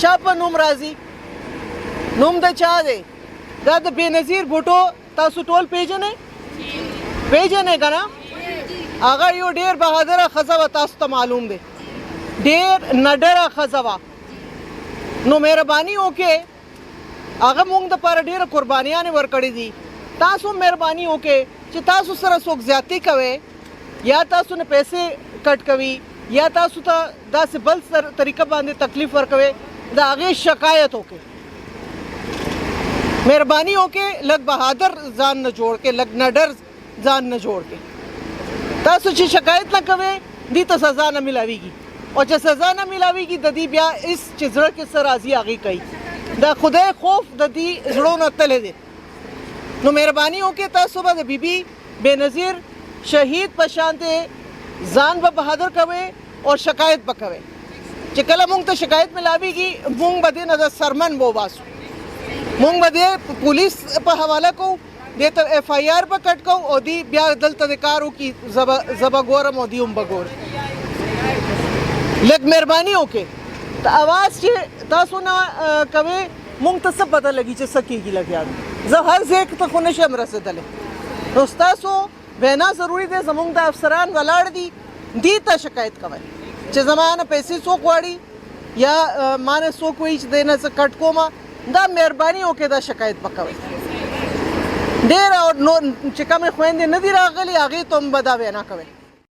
چا په نوم راځي؟ نوم د چا دی؟ دا د بېنظیر بوټو تاسو ټول پیژنئ؟ پیژنئ که نه؟ هغه یو ډېر بهادره ښځه وه، تاسو ته معلوم دی، ډېر نډره ښځه وه. نو مهرباني وکړئ، هغه موږ دپاره ډېره قربانیانې ورکړې دي. تاسو هم مهرباني وکړئ چې تاسو سره څوک زیاتي کوئ یا تاسو نه پیسې کټ کوي یا تاسو ته داسې بل طریقه باندې تکلیف ورکوي، د هغې شکایت وکړئ. مهرباني وکړئ، لږ بهادر ځان نه جوړ کړئ، لږ نډر ځان نه جوړ کړئ. تاسو چې شکایت نه کوئ دې ته سزا نه میلاویږي، او چې سزا نه میلاویږي د دې بیا هېڅ چې زړه کې څه راځي هغې کوي. د خدای خوف د دې زړو نه تللی دی. نو مهرباني وکړئ، تاسو به د بیبي بېنظیر شهید په شانتې ځان به بهادر کوئ او شکایت به کوئ. چې کله موږ ته شکایت میلاویږي موږ به دې نه د سرمن به وباسو، موږ به دې پولیس په حواله کوو، دې ته اف آی آر به کټ کوو او دې بیا دلته د کار وکړي، زه به ګورم او دې هم به ګوري. لږ مهرباني وکړئ، د اواز چې تاسو نه کوئ موږ ته څه پته لګي چې څه کېږي لګیا دی. زه هر ځای ته خو نشم رسېدلی. نو ستاسو وینا ضروري دی، زموږ د افسران ولاړ دي، دې ته شکایت کوئ چې زما نه پیسې څوک غواړي یا ما نه څوک وایي چې دی نه څه کټ کومه. دا مهرباني وکړئ، دا شکایت به کوئ. ډېر نو چې کومې خویندې نه دي راغلي هغې ته هم به دا وینا کوئ.